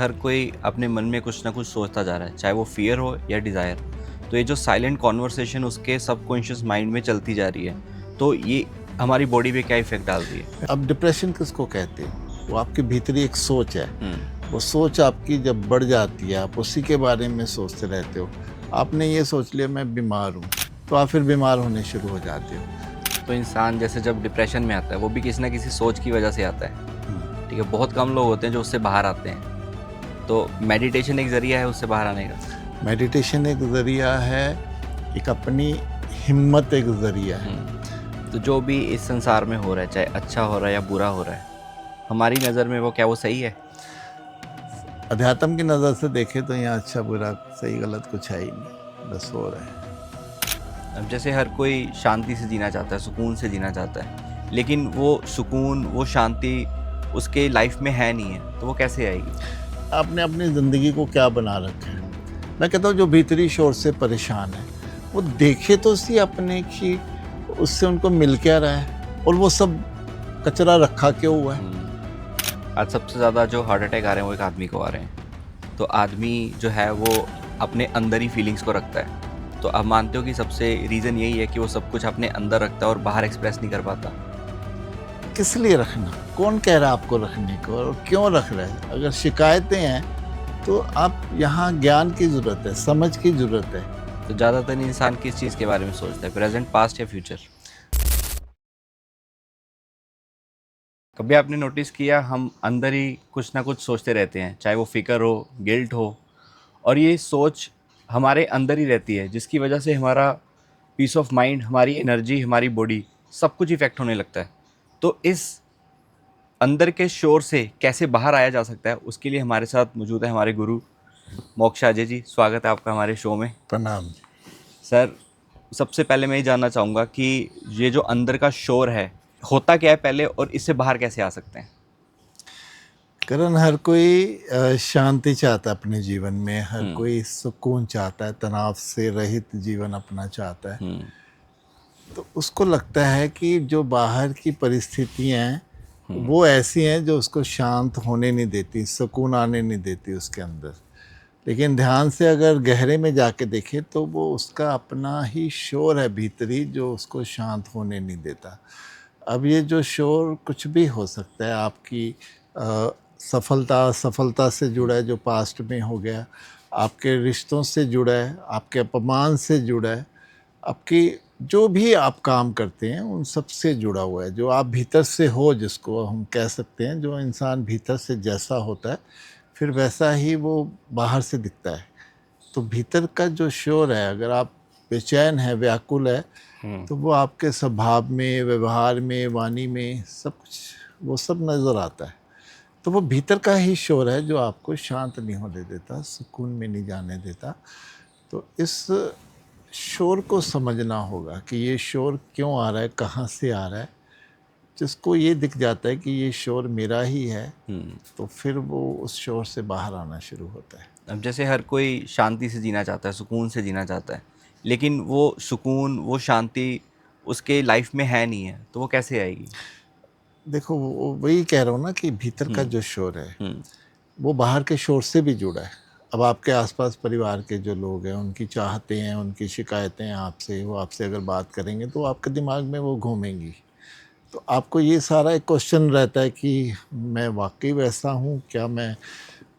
हर कोई अपने मन में कुछ ना कुछ सोचता जा रहा है, चाहे वो फियर हो या डिज़ायर। तो ये जो साइलेंट कॉन्वर्सेशन उसके सबकॉन्शियस माइंड में चलती जा रही है, तो ये हमारी बॉडी पे क्या इफ़ेक्ट डाल रही है? अब डिप्रेशन किसको कहते हैं? वो आपकी भीतरी एक सोच है। हुँ, वो सोच आपकी जब बढ़ जाती है, आप उसी के बारे में सोचते रहते हो। आपने ये सोच लिया मैं बीमार हूँ, तो आप फिर बीमार होने शुरू हो जाते हो। तो इंसान जैसे जब डिप्रेशन में आता है, वो भी किसी न किसी सोच की वजह से आता है, ठीक है? बहुत कम लोग होते हैं जो उससे बाहर आते हैं। तो मेडिटेशन एक ज़रिया है उससे बाहर आने का। मेडिटेशन एक ज़रिया है, एक अपनी हिम्मत एक ज़रिया है। तो जो भी इस संसार में हो रहा है, चाहे अच्छा हो रहा है या बुरा हो रहा है, हमारी नज़र में वो क्या वो सही है? अध्यात्म की नज़र से देखें तो यहाँ अच्छा बुरा सही गलत कुछ है ही नहीं, बस हो रहा है। अब जैसे हर कोई शांति से जीना चाहता है, सुकून से जीना चाहता है, लेकिन वो सुकून, वो शांति उसके लाइफ में है नहीं है, तो वो कैसे आएगी? आपने अपनी ज़िंदगी को क्या बना रखा है? मैं कहता हूँ जो भीतरी शोर से परेशान है, वो देखे तो सी अपने कि उससे उनको मिल क्या रहा है और वो सब कचरा रखा क्यों हुआ है। आज सबसे ज़्यादा जो हार्ट अटैक आ रहे हैं वो एक आदमी को आ रहे हैं। तो आदमी जो है वो अपने अंदर ही फीलिंग्स को रखता है। तो आप मानते हो कि सबसे रीज़न यही है कि वो सब कुछ अपने अंदर रखता है और बाहर एक्सप्रेस नहीं कर पाता? किस लिए रखना? कौन कह रहा है आपको रखने को और क्यों रख रहा है? अगर शिकायतें हैं तो आप यहाँ ज्ञान की ज़रूरत है, समझ की ज़रूरत है। तो ज़्यादातर इंसान किस चीज़ के बारे में सोचता है, प्रेज़ेंट, पास्ट या फ्यूचर? कभी आपने नोटिस किया हम अंदर ही कुछ ना कुछ सोचते रहते हैं, चाहे वो फ़िक्र हो, गिल्ट हो, और ये सोच हमारे अंदर ही रहती है, जिसकी वजह से हमारा पीस ऑफ माइंड, हमारी एनर्जी, हमारी बॉडी, सब कुछ इफ़ेक्ट होने लगता है। तो इस अंदर के शोर से कैसे बाहर आया जा सकता है, उसके लिए हमारे साथ मौजूद है हमारे गुरु मोक्ष अजय जी। स्वागत है आपका हमारे शो में। प्रणाम। सर, सबसे पहले मैं ये जानना चाहूँगा कि ये जो अंदर का शोर है, होता क्या है पहले और इससे बाहर कैसे आ सकते हैं? करण, हर कोई शांति चाहता है अपने जीवन में, हर हुँ, कोई सुकून चाहता है, तनाव से रहित जीवन अपना चाहता है। हुँ, तो उसको लगता है कि जो बाहर की परिस्थितियाँ हैं, हुँ। वो ऐसी हैं जो उसको शांत होने नहीं देती, सुकून आने नहीं देती उसके अंदर। लेकिन ध्यान से अगर गहरे में जाके देखें तो वो उसका अपना ही शोर है भीतरी जो उसको शांत होने नहीं देता। अब ये जो शोर कुछ भी हो सकता है, आपकी सफलता असफलता से जुड़ा है जो पास्ट में हो गया, आपके रिश्तों से जुड़ा है, आपके अपमान से जुड़ा है, आपकी जो भी आप काम करते हैं उन सब से जुड़ा हुआ है। जो आप भीतर से हो, जिसको हम कह सकते हैं, जो इंसान भीतर से जैसा होता है फिर वैसा ही वो बाहर से दिखता है। तो भीतर का जो शोर है, अगर आप बेचैन हैं, व्याकुल है, तो वो आपके स्वभाव में, व्यवहार में, वाणी में, सब कुछ वो सब नज़र आता है। तो वो भीतर का ही शोर है जो आपको शांत नहीं होने देता, सुकून में नहीं जाने देता। तो इस शोर को समझना होगा कि ये शोर क्यों आ रहा है, कहाँ से आ रहा है। जिसको ये दिख जाता है कि ये शोर मेरा ही है, तो फिर वो उस शोर से बाहर आना शुरू होता है। अब जैसे हर कोई शांति से जीना चाहता है, सुकून से जीना चाहता है, लेकिन वो सुकून, वो शांति उसके लाइफ में है नहीं है, तो वो कैसे आएगी? देखो, वही कह रहा हूँ ना कि भीतर का हुँ, जो शोर है, हुँ, वो बाहर के शोर से भी जुड़ा है। अब आपके आसपास परिवार के जो लोग हैं, उनकी चाहतें हैं, उनकी शिकायतें हैं आपसे, वो आपसे अगर बात करेंगे तो आपके दिमाग में वो घूमेंगी। तो आपको ये सारा एक क्वेश्चन रहता है कि मैं वाक़ई वैसा हूँ? क्या मैं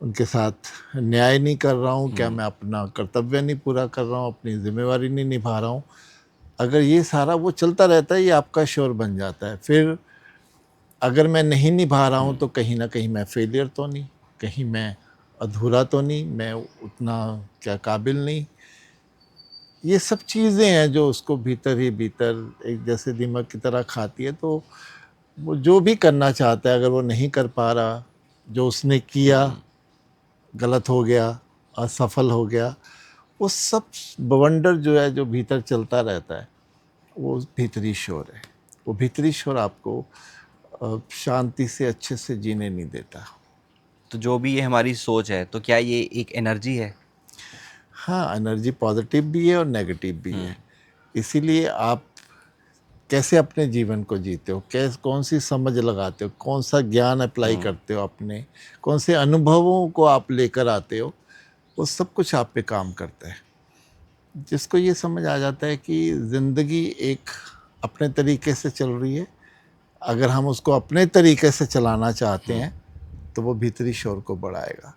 उनके साथ न्याय नहीं कर रहा हूँ? क्या हुँ, मैं अपना कर्तव्य नहीं पूरा कर रहा हूँ? अपनी ज़िम्मेवारी नहीं निभा रहा हूँ? अगर ये सारा वो चलता रहता है, ये आपका शोर बन जाता है। फिर अगर मैं नहीं निभा रहा हूँ हुँ। तो कहीं न कहीं मैं फेलियर तो नहीं, कहीं मैं अधूरा तो नहीं, मैं उतना क्या काबिल नहीं। ये सब चीज़ें हैं जो उसको भीतर ही भीतर एक जैसे दीमक की तरह खाती है। तो वो जो भी करना चाहता है, अगर वो नहीं कर पा रहा, जो उसने किया गलत हो गया, असफल हो गया, वो सब बवंडर जो है जो भीतर चलता रहता है, वो भीतरी शोर है। वो भीतरी शोर आपको शांति से अच्छे से जीने नहीं देता। तो जो भी ये हमारी सोच है, तो क्या ये एक एनर्जी है? हाँ, एनर्जी पॉज़िटिव भी है और नेगेटिव भी है। इसीलिए आप कैसे अपने जीवन को जीते हो, कैसे कौन सी समझ लगाते हो, कौन सा ज्ञान अप्लाई करते हो अपने, कौन से अनुभवों को आप लेकर आते हो, वो सब कुछ आप पे काम करता है। जिसको ये समझ आ जाता है कि ज़िंदगी एक अपने तरीके से चल रही है, अगर हम उसको अपने तरीके से चलाना चाहते हैं तो वो भीतरी शोर को बढ़ाएगा।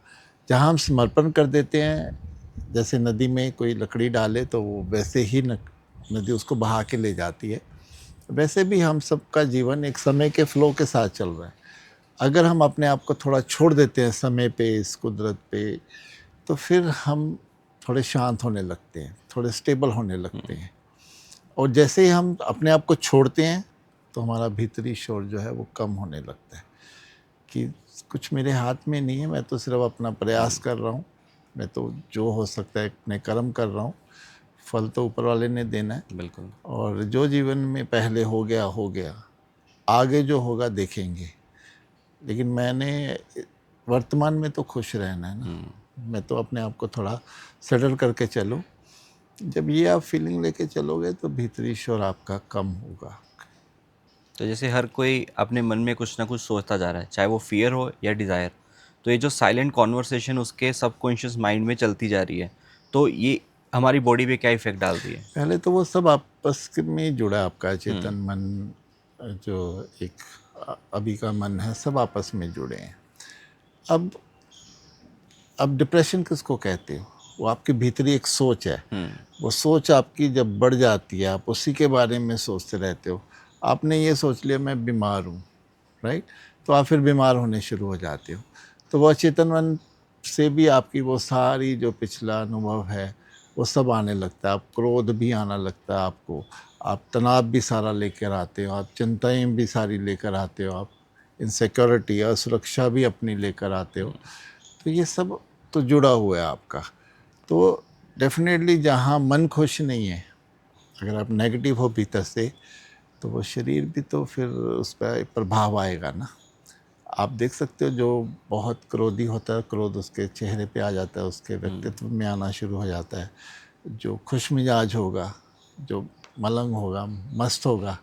जहाँ हम समर्पण कर देते हैं, जैसे नदी में कोई लकड़ी डाले तो वो वैसे ही नदी उसको बहा के ले जाती है, वैसे भी हम सबका जीवन एक समय के फ़्लो के साथ चल रहा है। अगर हम अपने आप को थोड़ा छोड़ देते हैं समय पे, इस कुदरत पे, तो फिर हम थोड़े शांत होने लगते हैं, थोड़े स्टेबल होने लगते हैं। और जैसे ही हम अपने आप को छोड़ते हैं तो हमारा भीतरी शोर जो है वो कम होने लगता है कि कुछ मेरे हाथ में नहीं है, मैं तो सिर्फ अपना प्रयास कर रहा हूँ, मैं तो जो हो सकता है अपने कर्म कर रहा हूँ, फल तो ऊपर वाले ने देना है। बिल्कुल। और जो जीवन में पहले हो गया, आगे जो होगा देखेंगे। लेकिन मैंने वर्तमान में तो खुश रहना है ना, मैं तो अपने आप को थोड़ा सेटल करके चलूँ। जब ये आप फीलिंग लेके चलोगे तो भीतरी शोर आपका कम होगा। तो जैसे हर कोई अपने मन में कुछ ना कुछ सोचता जा रहा है, चाहे वो फियर हो या डिज़ायर, तो ये जो साइलेंट कॉन्वर्सेशन उसके सबकॉन्शियस माइंड में चलती जा रही है, तो ये हमारी बॉडी पे क्या इफ़ेक्ट डाल रही है? पहले तो वो सब आपस में जुड़ा है, आपका चेतन मन, जो एक अभी का मन है, सब आपस में जुड़े हैं। अब डिप्रेशन किसको कहते हो? वो आपकी भीतरी एक सोच है। वो सोच आपकी जब बढ़ जाती है, आप उसी के बारे में सोचते रहते हो। आपने ये सोच लिया मैं बीमार हूँ, राइट? तो आप फिर बीमार होने शुरू हो जाते हो। तो वो चेतन मन से भी आपकी वो सारी जो पिछला अनुभव है वो सब आने लगता है। आप क्रोध भी आना लगता है आपको, आप तनाव भी सारा लेकर आते हो, आप चिंताएं भी सारी लेकर आते हो, आप इनसिक्योरिटी, असुरक्षा भी अपनी लेकर आते हो। तो ये सब तो जुड़ा हुआ है आपका। तो डेफिनेटली जहाँ मन खुश नहीं है, अगर आप नेगेटिव हो भीतर से, तो वो शरीर भी तो फिर उस पर प्रभाव आएगा ना। आप देख सकते हो जो बहुत क्रोधी होता है, क्रोध उसके चेहरे पे आ जाता है, उसके व्यक्तित्व में आना शुरू हो जाता है। जो खुश मिजाज होगा, जो मलंग होगा, मस्त होगा,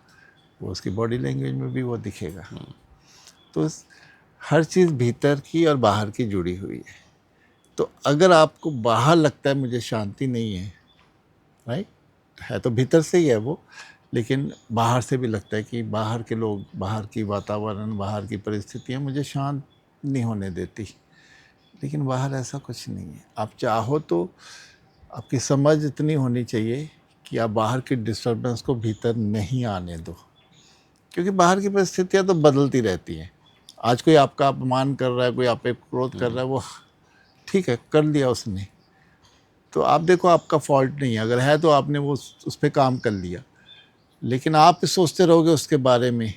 वो उसकी बॉडी लैंग्वेज में भी वो दिखेगा। तो हर चीज़ भीतर की और बाहर की जुड़ी हुई है। तो अगर आपको बाहर लगता है मुझे शांति नहीं है, राइट, है तो भीतर से ही है वो, लेकिन बाहर से भी लगता है कि बाहर के लोग, बाहर की वातावरण, बाहर की परिस्थितियाँ मुझे शांत नहीं होने देती। लेकिन बाहर ऐसा कुछ नहीं है। आप चाहो तो आपकी समझ इतनी होनी चाहिए कि आप बाहर की डिस्टर्बेंस को भीतर नहीं आने दो, क्योंकि बाहर की परिस्थितियाँ तो बदलती रहती हैं। आज कोई आपका अपमान कर रहा है, कोई आप पे क्रोध कर रहा है, वो ठीक है, कर लिया उसने, तो आप देखो आपका फॉल्ट नहीं है, अगर है तो आपने वो उस पर काम कर लिया। लेकिन आप सोचते रहोगे उसके बारे में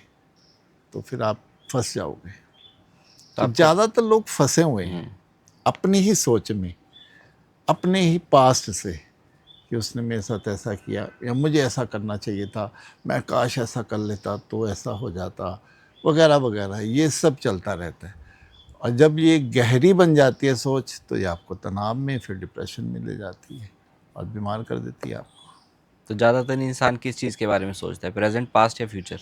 तो फिर आप फंस जाओगे। तो तो आपको ज़्यादातर लोग फंसे हुए हैं अपनी ही सोच में, अपने ही पास्ट से, कि उसने मेरे साथ ऐसा किया या मुझे ऐसा करना चाहिए था, मैं काश ऐसा कर लेता तो ऐसा हो जाता, वगैरह वगैरह, ये सब चलता रहता है। और जब ये गहरी बन जाती है सोच, तो ये आपको तनाव में, फिर डिप्रेशन में ले जाती है और बीमार कर देती है आपको। तो ज़्यादातर इंसान किस चीज़ के बारे में सोचता है, प्रेजेंट, पास्ट या फ्यूचर?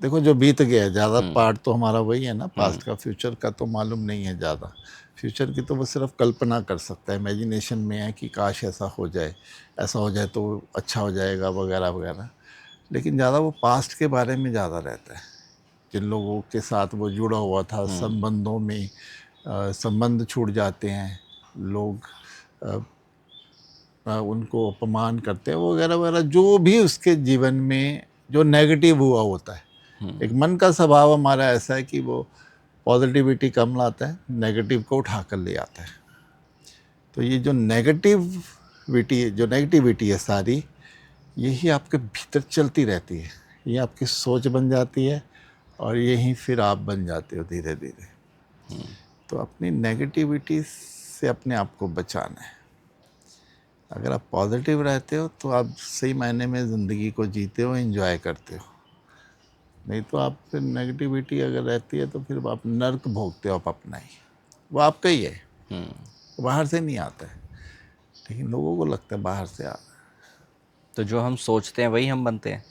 देखो जो बीत गया है, ज़्यादा पार्ट तो हमारा वही है ना, पास्ट का। फ्यूचर का तो मालूम नहीं है ज़्यादा। फ्यूचर की तो वो सिर्फ कल्पना कर सकता है, इमेजिनेशन में है कि काश ऐसा हो जाए, ऐसा हो जाए तो अच्छा हो जाएगा, वगैरह वगैरह। लेकिन ज़्यादा वो पास्ट के बारे में ज़्यादा रहता है, जिन लोगों के साथ वो जुड़ा हुआ था, संबंधों में संबंध छूट जाते हैं, लोग उनको अपमान करते हैं, वगैरह वगैरह, जो भी उसके जीवन में जो नेगेटिव हुआ होता है। एक मन का स्वभाव हमारा ऐसा है कि वो पॉजिटिविटी कम लाता है, नेगेटिव को उठा कर ले आता है। तो ये जो नेगेटिविटी है सारी, यही आपके भीतर चलती रहती है, ये आपकी सोच बन जाती है और यही फिर आप बन जाते हो धीरे धीरे। तो अपनी नेगेटिविटी से अपने आप को बचाना है। अगर आप पॉजिटिव रहते हो तो आप सही मायने में ज़िंदगी को जीते हो, एंजॉय करते हो। नहीं तो आप फिर नेगेटिविटी अगर रहती है तो फिर आप नर्क भोगते हो आप अपना ही, वो आपका ही है, वो बाहर से नहीं आता है। लेकिन लोगों को लगता है बाहर से आ रहा है। तो जो हम सोचते हैं वही हम बनते हैं।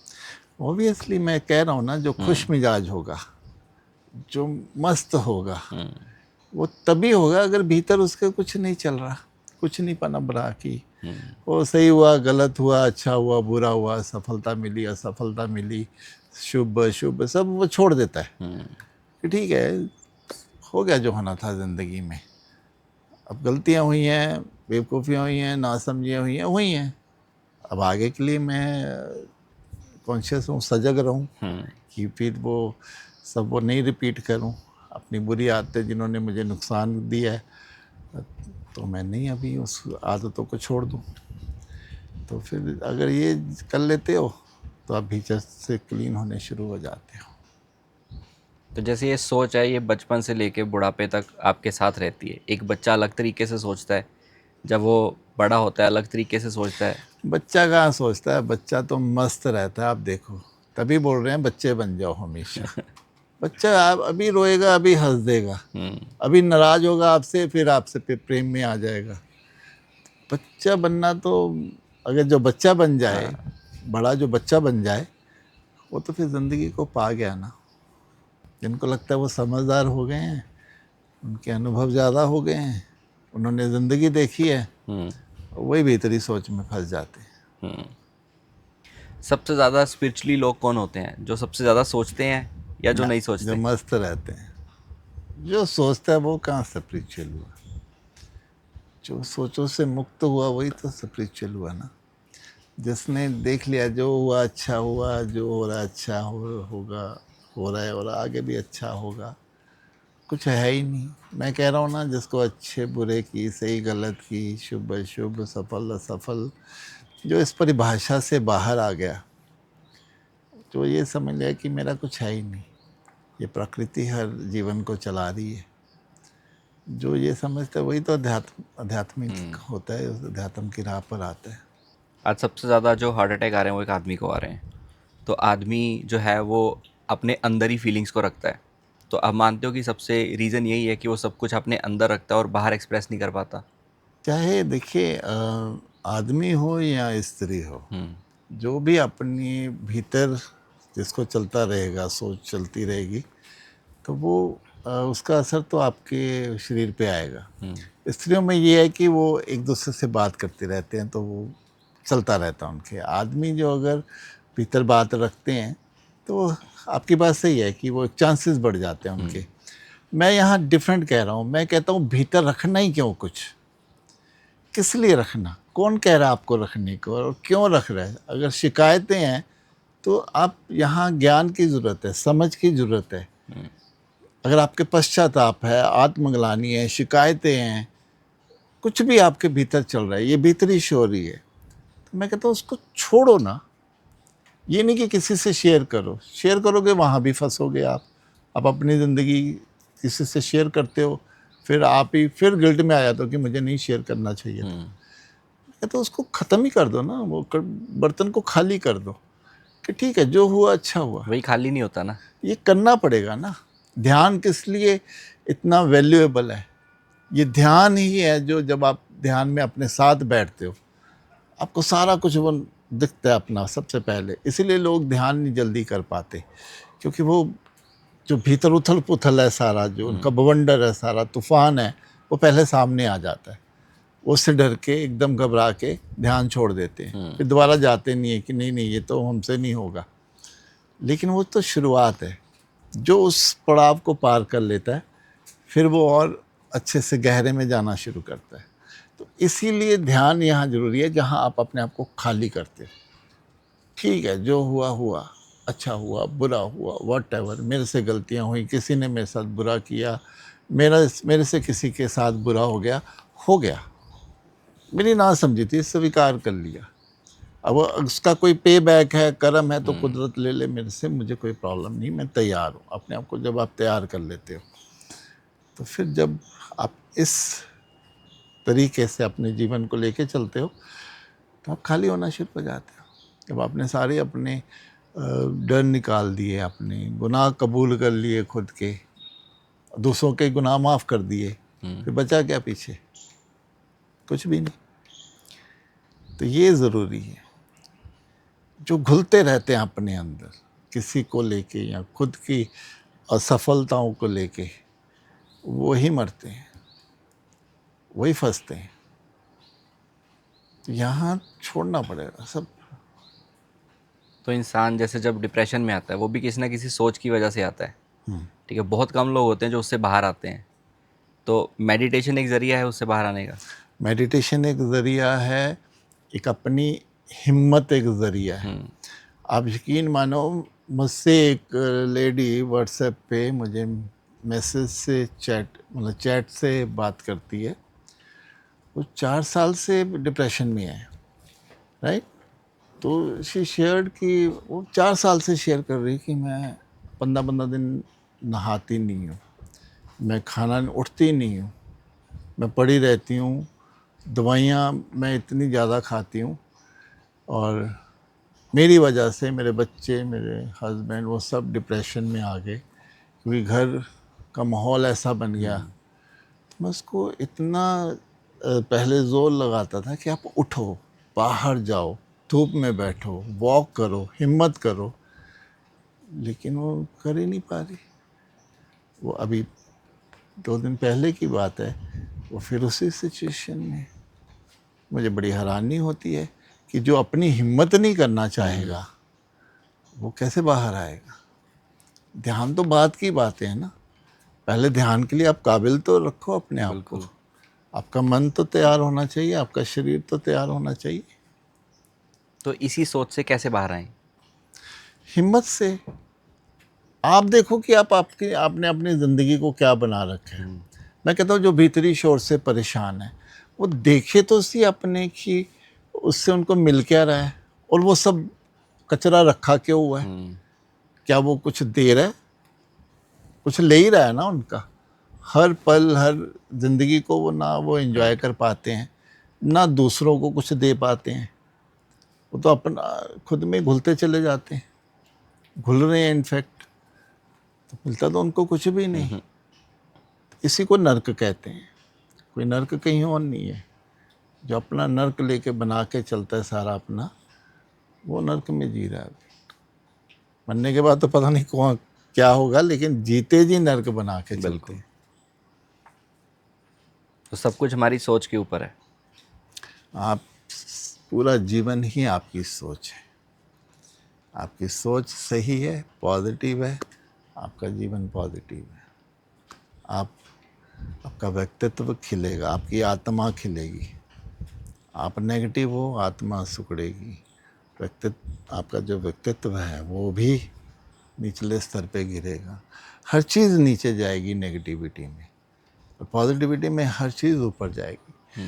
ऑब्वियसली मैं कह रहा हूँ ना, जो खुश मिजाज होगा, जो मस्त होगा, वो तभी होगा अगर भीतर उसके कुछ नहीं चल रहा, कुछ नहीं पनप रहा कि वो सही हुआ, गलत हुआ, अच्छा हुआ, बुरा हुआ, सफलता मिली, असफलता मिली, शुभ अशुभ, सब वो छोड़ देता है कि ठीक है, हो गया जो होना था ज़िंदगी में। अब गलतियाँ हुई हैं, बेवकूफ़ियाँ हुई हैं, नासमझियाँ हुई हैं। अब आगे के लिए मैं कॉन्शियस हूँ, सजग रहूँ कि फिर वो सब वो नहीं रिपीट करूँ। अपनी बुरी आदतें जिन्होंने मुझे नुकसान दिया है, तो मैं नहीं अभी उस आदतों को छोड़ दूँ। तो फिर अगर ये कर लेते हो तो आप भीतर से क्लीन होने शुरू हो जाते हो। तो जैसे ये सोच है, ये बचपन से लेके बुढ़ापे तक आपके साथ रहती है। एक बच्चा अलग तरीके से सोचता है, जब वो बड़ा होता है अलग तरीके से सोचता है। बच्चा कहाँ सोचता है, बच्चा तो मस्त रहता है। आप देखो, तभी बोल रहे हैं बच्चे बन जाओ हमेशा। बच्चा आप अभी रोएगा, अभी हंस देगा, अभी नाराज होगा आपसे, फिर आपसे प्रेम में आ जाएगा। बच्चा बनना तो, अगर जो बच्चा बन जाए, बड़ा जो बच्चा बन जाए, वो तो फिर ज़िंदगी को पा गया ना। जिनको लगता है वो समझदार हो गए हैं, उनके अनुभव ज़्यादा हो गए हैं, उन्होंने ज़िंदगी देखी है, वही भीतरी सोच में फंस जाते हैं। सबसे ज़्यादा स्पिरिचुअली लोग कौन होते हैं? जो सबसे ज़्यादा सोचते हैं या जो ना, नहीं जो सोचते? मस्त रहते हैं। जो सोचता है वो कहाँ स्पिरिचुअल हुआ? जो सोचों से मुक्त हुआ वही तो स्पिरिचुअल हुआ ना। जिसने देख लिया जो हुआ अच्छा हुआ, जो हो रहा अच्छा होगा, हो रहा है और आगे भी अच्छा होगा, कुछ है ही नहीं। मैं कह रहा हूँ ना, जिसको अच्छे बुरे की, सही गलत की, शुभ अशुभ, सफल असफल, जो इस परिभाषा से बाहर आ गया, तो ये समझ लिया कि मेरा कुछ है ही नहीं, ये प्रकृति हर जीवन को चला रही है। जो ये समझता है वही तो आध्यात्मिक होता है, उस अध्यात्म की राह पर आता है। आज सबसे ज़्यादा जो हार्ट अटैक आ रहे हैं वो एक आदमी को आ रहे हैं। तो आदमी जो है वो अपने अंदर ही फीलिंग्स को रखता है। तो आप मानते हो कि सबसे रीज़न यही है कि वो सब कुछ अपने अंदर रखता है और बाहर एक्सप्रेस नहीं कर पाता? चाहे देखिए, आदमी हो या स्त्री हो, जो भी अपनी भीतर जिसको चलता रहेगा, सोच चलती रहेगी, तो वो उसका असर तो आपके शरीर पे आएगा। स्त्रियों में ये है कि वो एक दूसरे से बात करते रहते हैं, तो वो चलता रहता है उनके। आदमी जो अगर भीतर बात रखते हैं, तो आपकी बात सही है कि वो चांसेस बढ़ जाते हैं उनके। मैं यहाँ डिफरेंट कह रहा हूँ, मैं कहता हूँ भीतर रखना ही क्यों कुछ, किस लिए रखना, कौन कह रहा है आपको रखने को और क्यों रख रहा है? अगर शिकायतें हैं तो आप, यहाँ ज्ञान की ज़रूरत है, समझ की ज़रूरत है। अगर आपके पश्चाताप है, आत्मग्लानि है, शिकायतें हैं, कुछ भी आपके भीतर चल रहा है, ये भीतरी शोर ही है, तो मैं कहता हूँ उसको छोड़ो ना। ये नहीं कि किसी से शेयर करो, शेयर करोगे वहाँ भी फंसोगे आप अपनी ज़िंदगी किसी से शेयर करते हो, फिर आप ही फिर गिल्ट में आ जाते हो कि मुझे नहीं शेयर करना चाहिए था। तो उसको ख़त्म ही कर दो ना, वो बर्तन को खाली कर दो कि ठीक है, जो हुआ अच्छा हुआ। वही खाली नहीं होता ना। ये करना पड़ेगा ना। ध्यान किस लिए इतना वैल्यूएबल है? ये ध्यान ही है जो, जब आप ध्यान में अपने साथ बैठते हो, आपको सारा कुछ वो दिखता है अपना सबसे पहले। इसीलिए लोग ध्यान नहीं जल्दी कर पाते, क्योंकि वो जो भीतर उथल पुथल है सारा, जो उनका बवंडर है, सारा तूफान है, वो पहले सामने आ जाता है। वो उससे डर के, एकदम घबरा के ध्यान छोड़ देते हैं, फिर दोबारा जाते नहीं है कि नहीं नहीं ये तो हमसे नहीं होगा। लेकिन वो तो शुरुआत है। जो उस पड़ाव को पार कर लेता है, फिर वो और अच्छे से गहरे में जाना शुरू करता है। तो इसीलिए ध्यान यहाँ ज़रूरी है, जहाँ आप अपने आप को खाली करते हो। ठीक है, जो हुआ हुआ, अच्छा हुआ, बुरा हुआ, व्हाटएवर, मेरे से गलतियाँ हुई, किसी ने मेरे साथ बुरा किया, मेरे से किसी के साथ बुरा हो गया, मेरी ना समझी थी, स्वीकार कर लिया। अब उसका कोई पे बैक है, कर्म है, तो कुदरत ले ले मेरे से, मुझे कोई प्रॉब्लम नहीं, मैं तैयार हूँ। अपने आप को जब आप तैयार कर लेते हो, तो फिर जब आप इस तरीके से अपने जीवन को लेके चलते हो, तो आप खाली होना शुरू हो जाते हो। जब आपने सारे अपने डर निकाल दिए, अपने गुनाह कबूल कर लिए खुद के, दूसरों के गुनाह माफ़ कर दिए, फिर बचा क्या पीछे? कुछ भी नहीं। तो ये ज़रूरी है। जो घुलते रहते हैं अपने अंदर किसी को लेके या खुद की असफलताओं को लेके, वही मरते हैं, वही फंसते हैं। तो यहाँ छोड़ना पड़ेगा सब। तो इंसान जैसे जब डिप्रेशन में आता है वो भी किसी ना किसी सोच की वजह से आता है, ठीक है। बहुत कम लोग होते हैं जो उससे बाहर आते हैं। तो मेडिटेशन एक ज़रिया है उससे बाहर आने का। मेडिटेशन एक ज़रिया है, एक अपनी हिम्मत एक ज़रिया है। आप यकीन मानो, मुझसे एक लेडी व्हाट्सएप पे मुझे मैसेज से मतलब चैट से बात करती है। वो 4 साल से डिप्रेशन में है, राइट। तो शी शेयर्ड कि वो 4 साल से शेयर कर रही कि मैं 15-15 दिन नहाती नहीं हूँ, मैं खाना उठती नहीं हूँ, मैं पड़ी रहती हूँ, दवाइयाँ मैं इतनी ज़्यादा खाती हूँ, और मेरी वजह से मेरे बच्चे, मेरे हस्बैंड, वो सब डिप्रेशन में आ गए, क्योंकि घर का माहौल ऐसा बन गया। मैं उसको इतना पहले ज़ोर लगाता था कि आप उठो, बाहर जाओ, धूप में बैठो, वॉक करो, हिम्मत करो, लेकिन वो कर ही नहीं पा रही। वो अभी 2 दिन पहले की बात है, वो फिर उसी सिचुएशन में। मुझे बड़ी हैरानी होती है कि जो अपनी हिम्मत नहीं करना चाहेगा वो कैसे बाहर आएगा। ध्यान तो बात की बातें हैं ना, पहले ध्यान के लिए आप काबिल तो रखो अपने आप को। बिल्कुल। आपका मन तो तैयार होना चाहिए, आपका शरीर तो तैयार होना चाहिए। तो इसी सोच से कैसे बाहर आएं? हिम्मत से। आप देखो कि आपने अपनी ज़िंदगी को क्या बना रखा है। मैं कहता हूँ जो भीतरी शोर से परेशान है, वो देखे तो सी अपने कि उससे उनको मिल क्या रहा है, और वो सब कचरा रखा क्यों हुआ है। क्या वो कुछ दे रहा है? कुछ ले ही रहा है ना उनका। हर पल, हर ज़िंदगी को वो एंजॉय कर पाते हैं, ना दूसरों को कुछ दे पाते हैं। वो तो अपना खुद में घुलते चले जाते हैं, घुल रहे हैं इनफैक्ट। तो मिलता तो उनको कुछ भी नहीं। इसी को नर्क कहते हैं। कोई नर्क कहीं और नहीं है। जो अपना नर्क लेके बना के चलता है सारा अपना, वो नर्क में जी रहा है। मरने के बाद तो पता नहीं कौन क्या होगा, लेकिन जीते जी नर्क बना के चलते बिल्कुल। हैं। तो सब कुछ हमारी सोच के ऊपर है। आप पूरा जीवन ही आपकी सोच है। आपकी सोच सही है, पॉजिटिव है, आपका जीवन पॉजिटिव है। आप आपका व्यक्तित्व खिलेगा, आपकी आत्मा खिलेगी। आप नेगेटिव हो, आत्मा सिकुड़ेगी। व्यक्तित्व, आपका जो व्यक्तित्व है वो भी निचले स्तर पे गिरेगा। हर चीज़ नीचे जाएगी नेगेटिविटी में, और पॉजिटिविटी में हर चीज़ ऊपर जाएगी।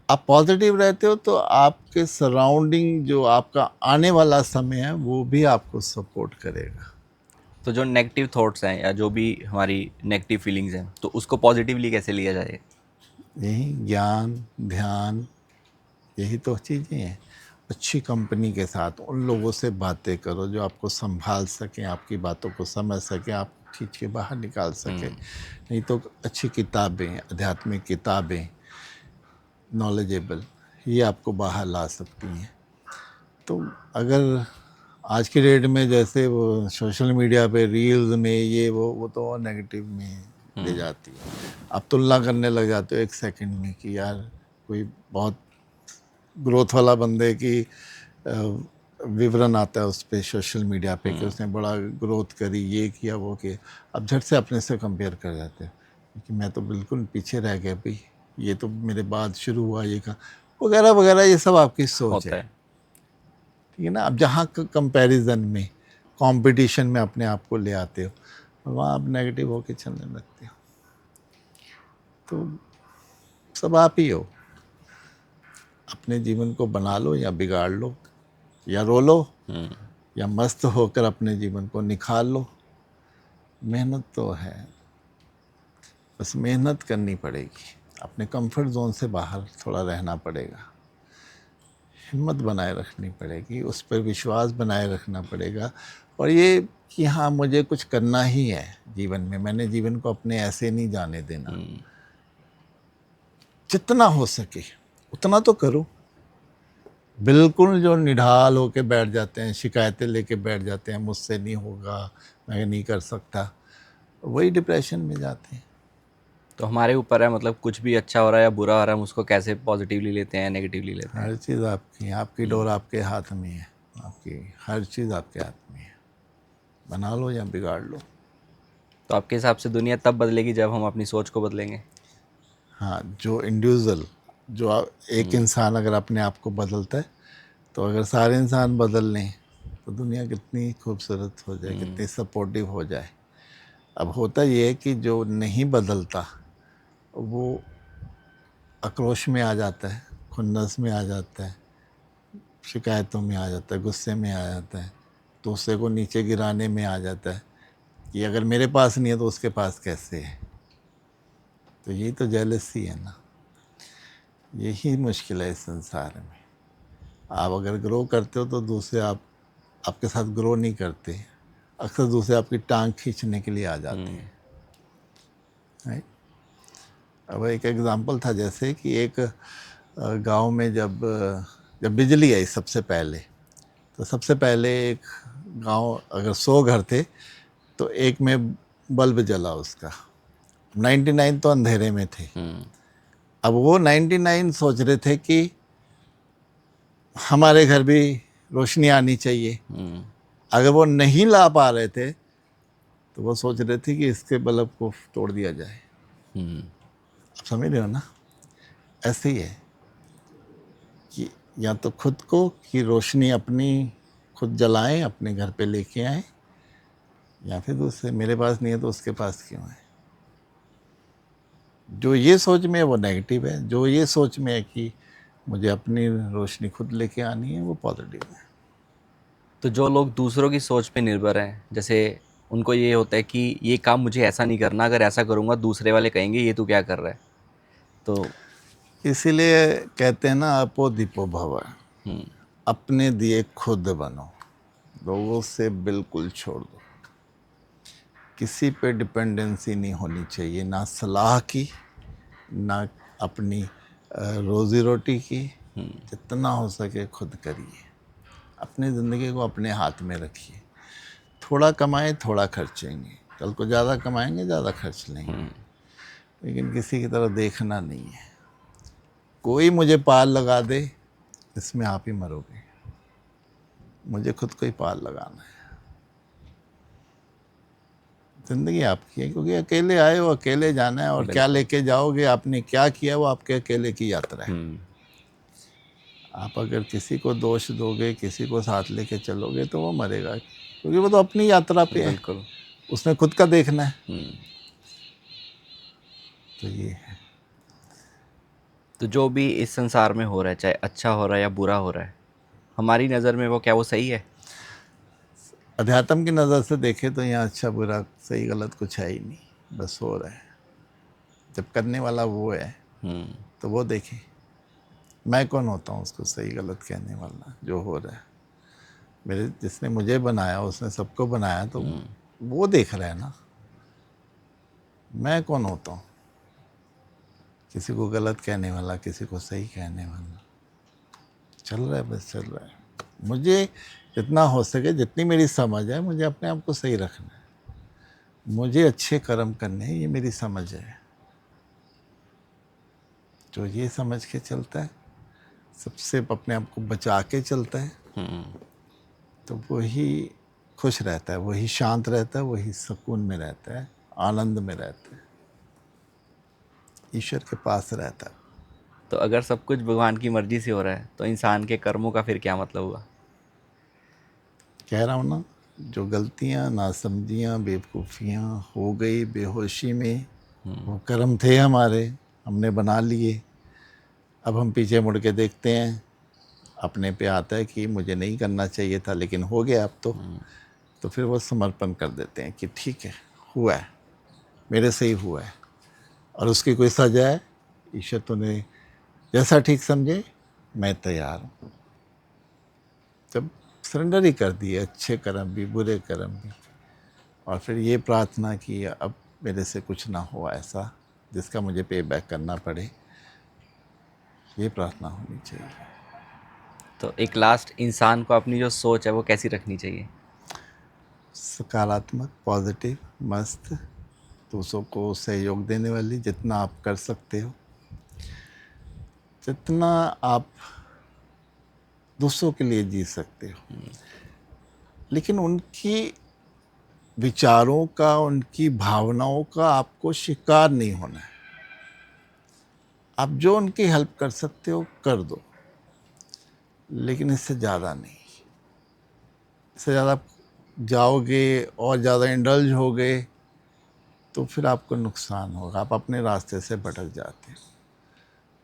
आप पॉजिटिव रहते हो तो आपके सराउंडिंग, जो आपका आने वाला समय है, वो भी आपको सपोर्ट करेगा। तो जो नेगेटिव थॉट्स हैं या जो भी हमारी नेगेटिव फीलिंग्स हैं, तो उसको पॉजिटिवली कैसे लिया जाए? यही ज्ञान, ध्यान, यही तो चीज़ें हैं। अच्छी कंपनी के साथ उन लोगों से बातें करो जो आपको संभाल सकें, आपकी बातों को समझ सकें, आप खींच के बाहर निकाल सकें। नहीं तो अच्छी किताबें, आध्यात्मिक किताबें, नॉलेजेबल, ये आपको बाहर ला सकती हैं। तो अगर आज की डेट में जैसे वो सोशल मीडिया पे रील्स में ये वो तो और नेगेटिव में ले जाती है। आप तुलना करने लग जाते हो एक सेकंड में कि यार कोई बहुत ग्रोथ वाला बंदे की विवरण आता है उस पे सोशल मीडिया पे कि उसने बड़ा ग्रोथ करी, ये किया, वो किया। अब झट से अपने से कंपेयर कर जाते हो कि मैं तो बिल्कुल पीछे रह गया भाई, ये तो मेरे बाद शुरू हुआ, ये का वगैरह वगैरह। ये सब आपकी सोच होता है, है। ठीक है ना। अब जहाँ कंपैरिजन में, कंपटीशन में अपने आप को ले आते हो, वहाँ आप नेगेटिव होके चलने लगते हो। तो सब आप ही हो। अपने जीवन को बना लो या बिगाड़ लो, या रो लो या मस्त होकर अपने जीवन को निखार लो। मेहनत तो है, बस मेहनत करनी पड़ेगी। अपने कंफर्ट जोन से बाहर थोड़ा रहना पड़ेगा, हिम्मत बनाए रखनी पड़ेगी, उस पर विश्वास बनाए रखना पड़ेगा। और ये कि हाँ, मुझे कुछ करना ही है जीवन में, मैंने जीवन को अपने ऐसे नहीं जाने देना। जितना हो सके उतना तो करो। बिल्कुल जो निढाल होके बैठ जाते हैं, शिकायतें लेके बैठ जाते हैं, मुझसे नहीं होगा, मैं नहीं कर सकता, वही डिप्रेशन में जाते हैं। तो हमारे ऊपर है, मतलब कुछ भी अच्छा हो रहा है या बुरा हो रहा है हम उसको कैसे पॉजिटिवली लेते हैं, नेगेटिवली लेते हैं। हर चीज़ आपकी, आपकी डोर आपके हाथ में है, आपकी हर चीज़ आपके हाथ में है, बना लो या बिगाड़ लो। तो आपके हिसाब से दुनिया तब बदलेगी जब हम अपनी सोच को बदलेंगे। हाँ, जो इंडिविजुअल, एक इंसान अगर अपने आप को बदलता है, तो अगर सारे इंसान बदल लें तो दुनिया कितनी खूबसूरत हो जाए, कितनी सपोर्टिव हो जाए। अब होता ये है कि जो नहीं बदलता वो आक्रोश में आ जाता है, खुन्नस में आ जाता है, शिकायतों में आ जाता है, गुस्से में आ जाता है, दूसरे को नीचे गिराने में आ जाता है कि अगर मेरे पास नहीं है तो उसके पास कैसे है। तो यही तो जेलसी है ना, यही मुश्किल है इस संसार में। आप अगर ग्रो करते हो तो दूसरे आपके साथ ग्रो नहीं करते, अक्सर दूसरे आपकी टांग खींचने के लिए आ जाते हैं, राइट। अब एक एग्जांपल था, जैसे कि एक गांव में जब बिजली आई सबसे पहले, तो सबसे पहले एक गांव, अगर 100 घर थे तो एक में बल्ब जला उसका, 99 तो अंधेरे में थे। अब वो 99 सोच रहे थे कि हमारे घर भी रोशनी आनी चाहिए। अगर वो नहीं ला पा रहे थे तो वो सोच रहे थे कि इसके बल्ब को तोड़ दिया जाए। आप समझ रहे हो ना, ऐसे ही है कि या तो खुद को कि रोशनी अपनी खुद जलाएं, अपने घर पे लेके आए, या फिर दूसरे, मेरे पास नहीं है तो उसके पास क्यों है। जो ये सोच में है वो नेगेटिव है, जो ये सोच में है कि मुझे अपनी रोशनी खुद लेके आनी है वो पॉजिटिव है। तो जो लोग दूसरों की सोच पे निर्भर हैं, जैसे उनको ये होता है कि ये काम मुझे ऐसा नहीं करना, अगर ऐसा करूँगा दूसरे वाले कहेंगे ये तू क्या कर रहा है। तो इसीलिए कहते हैं ना, अपो दीपो भव, अपने दिए खुद बनो, लोगों से बिल्कुल छोड़ दो। किसी पे डिपेंडेंसी नहीं होनी चाहिए, ना सलाह की, ना अपनी रोज़ी रोटी की। जितना हो सके खुद करिए, अपनी ज़िंदगी को अपने हाथ में रखिए। थोड़ा कमाएं, थोड़ा खर्चेंगे, कल को ज़्यादा कमाएंगे, ज़्यादा खर्च लेंगे, लेकिन किसी की तरफ देखना नहीं है। कोई मुझे पार लगा दे, इसमें आप ही मरोगे। मुझे खुद को ही पार लगाना है। ज़िंदगी आपकी है, क्योंकि अकेले आए हो, अकेले जाना है, और क्या बिल्कुल। लेके जाओगे, आपने क्या किया, वो आपके अकेले की यात्रा है। आप अगर किसी को दोष दोगे, किसी को साथ लेके चलोगे, तो वो मरेगा, क्योंकि वो तो अपनी यात्रा पे है, बिल्कुल। उसने खुद का देखना है। तो ये है। तो जो भी इस संसार में हो रहा है, चाहे अच्छा हो रहा है या बुरा हो रहा है, हमारी नज़र में वो क्या वो सही है। अध्यात्म की नज़र से देखे तो यहाँ अच्छा बुरा सही गलत कुछ है ही नहीं, बस हो रहा है। जब करने वाला वो है तो वो देखे, मैं कौन होता हूँ उसको सही गलत कहने वाला। जो हो रहा है, मेरे जिसने मुझे बनाया, उसने सबको बनाया, तो वो देख रहा है ना, मैं कौन होता हूँ किसी को गलत कहने वाला, किसी को सही कहने वाला। चल रहा है, बस चल रहा है। मुझे जितना हो सके, जितनी मेरी समझ है, मुझे अपने आप को सही रखना है, मुझे अच्छे कर्म करने हैं, ये मेरी समझ है। जो ये समझ के चलता है, सबसे अपने आप को बचा के चलता है, तो वही खुश रहता है, वही शांत रहता है, वही सुकून में रहता है, आनंद में रहता है, ईश्वर के पास रहता है। तो अगर सब कुछ भगवान की मर्जी से हो रहा है तो इंसान के कर्मों का फिर क्या मतलब हुआ। कह रहा हूँ ना, जो गलतियाँ, नासमझियाँ, बेवकूफ़ियाँ हो गई बेहोशी में, वो कर्म थे हमारे, हमने बना लिए। अब हम पीछे मुड़ के देखते हैं, अपने पे आता है कि मुझे नहीं करना चाहिए था, लेकिन हो गया अब तो फिर वो समर्पण कर देते हैं कि ठीक है, हुआ है, मेरे से ही हुआ है, और उसकी कोई सजा है, ईश्वर तूने जैसा ठीक समझे, मैं तैयार हूँ। जब सरेंडर ही कर दिए, अच्छे कर्म भी, बुरे कर्म भी, और फिर ये प्रार्थना की अब मेरे से कुछ ना हो ऐसा जिसका मुझे पे बैक करना पड़े, ये प्रार्थना होनी चाहिए। तो तो एक लास्ट, इंसान को अपनी जो सोच है वो कैसी रखनी चाहिए? सकारात्मक, पॉजिटिव, मस्त, दूसरों को सहयोग देने वाली, जितना आप कर सकते हो, जितना आप दूसरों के लिए जी सकते हो, लेकिन उनकी विचारों का, उनकी भावनाओं का आपको शिकार नहीं होना है। आप जो उनकी हेल्प कर सकते हो कर दो, लेकिन इससे ज़्यादा नहीं। इससे ज़्यादा आप जाओगे और ज़्यादा इंडल्ज हो गए तो फिर आपको नुकसान होगा, आप अपने रास्ते से भटक जाते हो।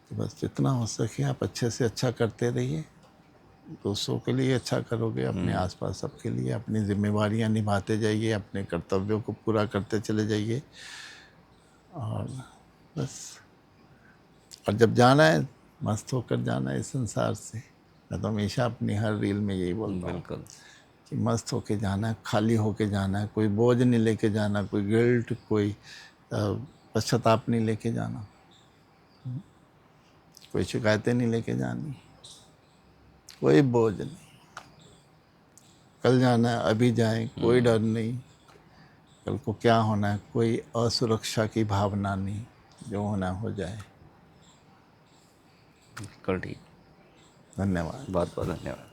तो बस जितना हो सके आप अच्छे से अच्छा करते रहिए, दूसरों के लिए अच्छा करोगे, अपने आसपास सबके लिए अपनी जिम्मेवारियां निभाते जाइए, अपने कर्तव्यों को पूरा करते चले जाइए, और बस। और जब जाना है, मस्त होकर जाना है इस संसार से। मैं तो हमेशा अपनी हर रील में यही बोलता हूँ बिल्कुल। कि मस्त होके जाना है, खाली होके जाना है, कोई बोझ नहीं लेके जाना, कोई गिल्ट, कोई पश्चाताप नहीं लेके जाना, कोई शिकायतें नहीं लेके जानी, कोई बोझ नहीं। कल जाना है, अभी जाएं, कोई डर नहीं। कल को क्या होना है, कोई असुरक्षा की भावना नहीं, जो होना हो जाए। बिल्कुल ठीक। धन्यवाद। बहुत बहुत धन्यवाद।